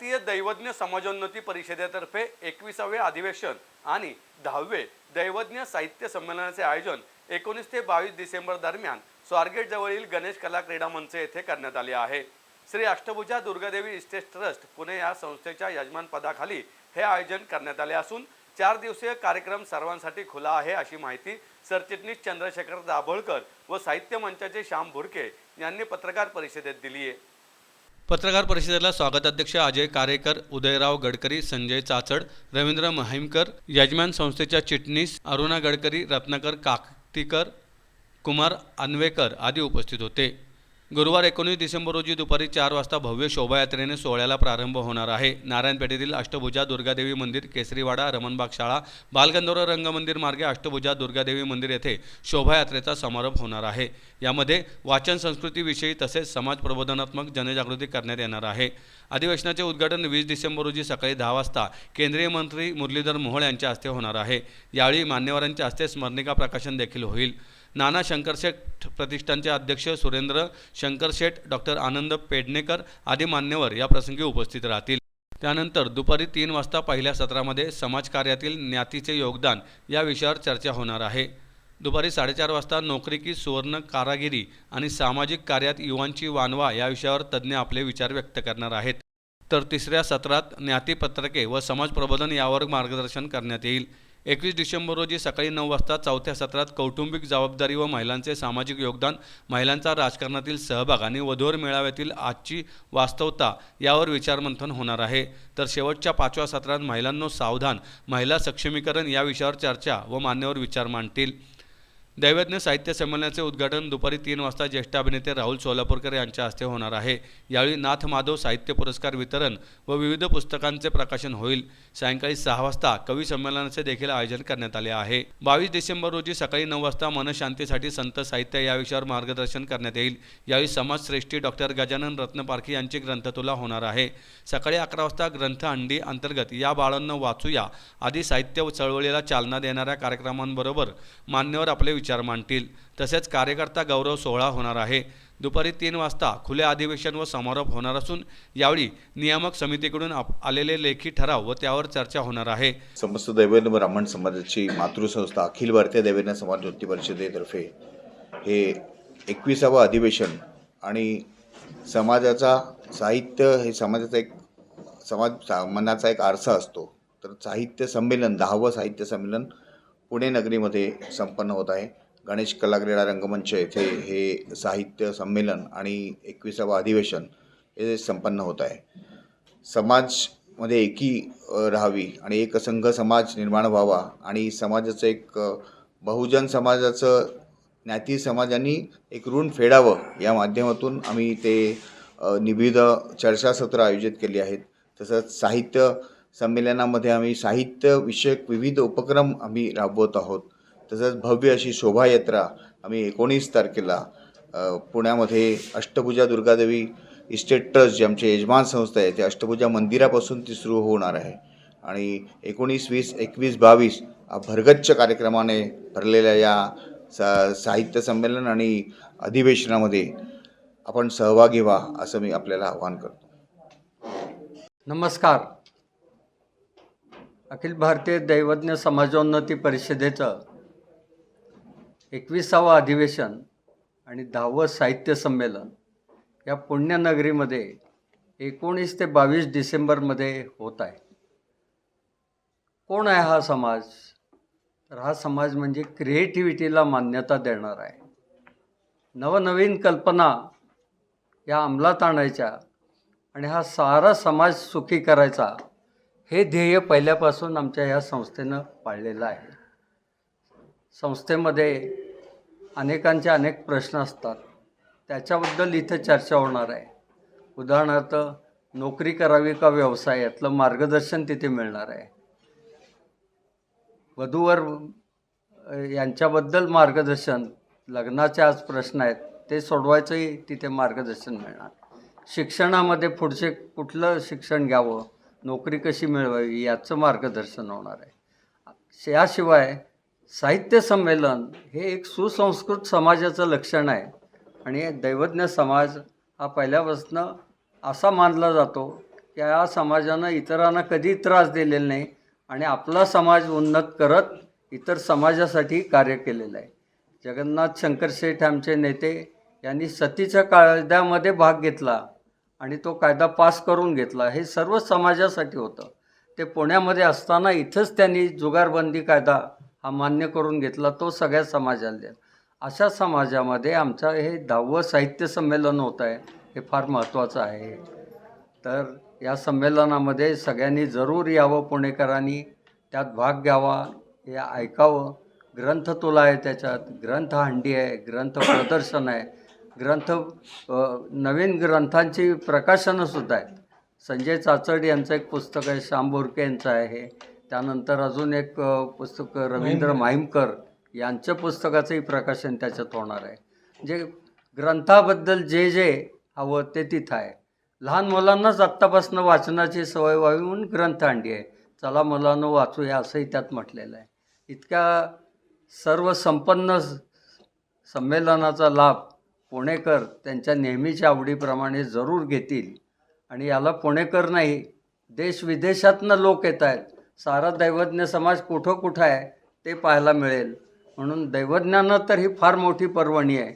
भारतीय दैवज्ञ समाजोन्नती परिषदेतर्फे 21वे अधिवेशन आणि 10वे दैवज्ञ साहित्य संमेलनाचे आयोजन 19 ते 22 डिसेंबर दरम्यान स्वारगेट जवळील गणेश कला क्रीडा मंच येथे करण्यात आले आहे। श्री अष्टभुजा दुर्गादेवी इस्टेट ट्रस्ट पुणे या संस्थेच्या यजमान पदाखाली हे आयोजन करण्यात आले असून 4 दिवसीय कार्यक्रम सर्वांसाठी खुला आहे अशी माहिती सरचिटणीस चंद्रशेखर दाभोळकर व साहित्य मंचाचे श्याम भुरके यांनी पत्रकार परिषदेत दिली आहे। पत्रकार परिषदेला स्वागताध्यक्ष अजय कारेकर, उदयराव गडकरी, संजय चाचड, रवींद्र महिमकर, यजमान संस्थेच्या चिटणीस अरुणा गडकरी, रत्नाकर काकतीकर, कुमार अन्वेकर आदी उपस्थित होते। गुरुवार 19 डिसेंबर रोजी दुपारी 4 वाजता भव्य शोभायात्रेने सोहळ्याला प्रारंभ होणार आहे। नारायणपेठेतील अष्टभुजा दुर्गादेवी मंदिर, केसरीवाडा, रमणबाग शाळा, बालगंधर्व रंगमंदिर मार्गे अष्टभुजा दुर्गादेवी मंदिर येथे शोभायात्रेचा समारोप होणार आहे। यामध्ये वाचन संस्कृतीविषयी तसेच समाज प्रबोधनात्मक जनजागृती करण्यात येणार आहे। अधिवेशनाचे उद्घाटन 20 डिसेंबर रोजी सकाळी 10 वाजता केंद्रीय मंत्री मुरलीधर मोहोळ यांच्या हस्ते होणार आहे। यावेळी मान्यवरांच्या हस्ते स्मरणिका प्रकाशन देखील होईल। नाना शंकरशेठ प्रतिष्ठानचे अध्यक्ष सुरेंद्र शंकरशेठ, डॉक्टर आनंद पेडणेकर आदी मान्यवर या प्रसंगी उपस्थित राहतील। त्यानंतर दुपारी 3 वाजता पहिल्या सत्रामध्ये समाजकार्यातील ज्ञातीचे योगदान या विषयावर चर्चा होणार आहे। दुपारी 4:30 वाजता नोकरी की सुवर्ण कारागिरी आणि सामाजिक कार्यात युवांची वानवा या विषयावर तज्ज्ञ आपले विचार व्यक्त करणार आहेत। तर तिसऱ्या सत्रात ज्ञातीपत्रके व समाज प्रबोधन यावर मार्गदर्शन करण्यात येईल। 21 डिसेंबर रोजी सकाळी 9 वाजता चौथ्या सत्रात कौटुंबिक जबाबदारी व महिलांचे सामाजिक योगदान, महिलांचा राजकारणातील सहभाग आणि वधूवर मेळाव्यातील आजची वास्तवता यावर विचारमंथन होणार आहे। तर शेवटच्या 5व्या सत्रात महिलांनो सावधान, महिला सक्षमीकरण या विषयावर चर्चा व मान्यवर विचार मांडतील। दैवज्ञ साहित्य संमेलनाचे उद्घाटन दुपारी 3 वाजता ज्येष्ठ अभिनेते राहुल सोलापूरकर यांच्या हस्ते होणार आहे। यावेळी नाथ माधव साहित्य पुरस्कार वितरण व विविध पुस्तकांचे प्रकाशन होईल। सायंकाळी 6 वाजता कवी संमेलनाचे देखील आयोजन करण्यात आले आहे। 22 डिसेंबर रोजी सकाळी 9 वाजता मनशांतीसाठी संत साहित्य या विषयावर मार्गदर्शन करण्यात येईल। यावेळी समाजश्रेष्ठी डॉक्टर गजानन रत्नपारखी यांची ग्रंथतुला होणार आहे। सकाळी 11 वाजता ग्रंथ अंडी अंतर्गत या बाळांना वाचूया आदी साहित्य चळवळीला चालना देणाऱ्या कार्यक्रमांबरोबर मान्यवर आपले विचार मांडतील। तसेच कार्यकर्ता गौरव सोहळा होणार आहे। दुपारी 3 वाजता खुले अधिवेशन व समारोप होणार असून यावेळी नियामक समितीकडून आलेले लेखी ठराव व त्यावर चर्चा होणार आहे। समस्त दैवज्ञ ब्राह्मण समाजाची मातृसंस्था अखिल भारतीय दैवज्ञ समाजोन्नती परिषदेतर्फे हे 21वे अधिवेशन आणि समाजाचा साहित्य हे समाजाचा एक मनाचा एक आरसा असतो। तर साहित्य संमेलन 10वं साहित्य संमेलन पुणे नगरीमध्ये संपन्न होत आहे। गणेश कला क्रीडा रंगमंच येथे हे साहित्य संमेलन आणि 21वे अधिवेशन हे संपन्न होत आहे। समाजमध्ये एकी राहावी आणि एक संघ समाज निर्माण व्हावा आणि समाजाचं एक बहुजन समाजाचं ज्ञाती समाजांनी एक ऋण फेडावं या माध्यमातून आम्ही ते विविध चर्चासत्र आयोजित केली आहेत। तसंच साहित्य संमेलनामध्ये आम्ही साहित्य विषयक विविध उपक्रम आम्ही राबवत आहोत। तसंच भव्य अशी शोभायात्रा आम्ही 19 तारखेला पुण्यामध्ये अष्टभुजा दुर्गादेवी इस्टेट ट्रस्ट जे आमचे यजमान संस्था आहे त्या अष्टभुजा मंदिरापासून ती सुरू होणार आहे आणि 19, 20, 21, 22 भरगच्च कार्यक्रमाने भरलेल्या या साहित्य संमेलन आणि अधिवेशनामध्ये आपण सहभागी व्हा असं मी आपल्याला आवाहन करतो। नमस्कार। अखिल भारतीय दैवज्ञ समाजोन्नती परिषदेचं 21वे अधिवेशन आणि 10वं साहित्य संमेलन या पुण्यनगरीमध्ये 19 ते 22 डिसेंबरमध्ये होत आहे। कोण आहे हा समाज? तर हा समाज म्हणजे क्रिएटिव्हिटीला मान्यता देणार आहे। नवनवीन कल्पना या अंमलात आणायच्या आणि हा सारा समाज सुखी करायचा हे ध्येय पहिल्यापासून आमच्या या संस्थेनं पाळलेलं आहे। संस्थेमध्ये अनेकांचे अनेक प्रश्न असतात, त्याच्याबद्दल इथं चर्चा होणार आहे। उदाहरणार्थ नोकरी करावी का व्यवसाय यातलं मार्गदर्शन तिथे मिळणार आहे। वधूवर यांच्याबद्दल मार्गदर्शन, लग्नाचे आज प्रश्न आहेत ते सोडवायचंही तिथे मार्गदर्शन मिळणार। शिक्षणामध्ये पुढचे कुठलं शिक्षण घ्यावं, नोकरी कशी मिळवावी याचं मार्गदर्शन होणार आहे। याशिवाय साहित्य संमेलन हे एक सुसंस्कृत समाजाचं लक्षण आहे आणि दैवज्ञ समाज हा पहिल्यापासून असा मानला जातो या समाजानं इतरांना कधी त्रास दिलेला नाही आणि आपला समाज उन्नत करत इतर समाजासाठी कार्य केलेलं आहे. जगन्नाथ शंकरशेठ आमचे नेते यांनी सतीच्या कायद्यामध्ये भाग घेतला आणि तो कायदा पास करून घेतला. हे सर्व समाजासाठी होतं. ते पुण्यामध्ये असताना इथंच त्यांनी जुगारबंदी कायदा हा मान्य करून घेतला. तो सगळ्या समाजाला द्या. अशा समाजामध्ये आमचं हे 10वं साहित्य संमेलन होत आहे. हे फार महत्त्वाचं आहे. तर या संमेलनामध्ये सगळ्यांनी जरूर यावं. पुणेकरांनी त्यात भाग घ्यावा, हे ऐकावं. ग्रंथतुला आहे, त्याच्यात ग्रंथहंडी आहे, ग्रंथ प्रदर्शन आहे, नवीन ग्रंथांची प्रकाशनंसुद्धा आहेत. संजय चाचड यांचं एक पुस्तक आहे, श्याम बोरके यांचं आहे. त्यानंतर अजून एक पुस्तक रवींद्र माहीमकर यांच्या पुस्तकाचंही प्रकाशन त्याच्यात होणार आहे. म्हणजे ग्रंथाबद्दल जे जे हवं ते तिथं आहे. लहान मुलांनाच आत्तापासून वाचनाची सवय व्हावी म्हणून ग्रंथहंडी आहे. चला मुलांनो वाचूया असंही त्यात म्हटलेलं आहे. इतक्या सर्व संपन्न संमेलनाचा लाभ पुणेकर त्यांच्या नेहमीच्या आवडीप्रमाणे जरूर घेतील. आणि याला पुणेकर नाही, देश विदेशातनं लोक येत आहेत. सारा दैवज्ञ समाज कुठं आहे ते पाहायला मिळेल. म्हणून दैवज्ञानं तर ही फार मोठी पर्वणी आहे.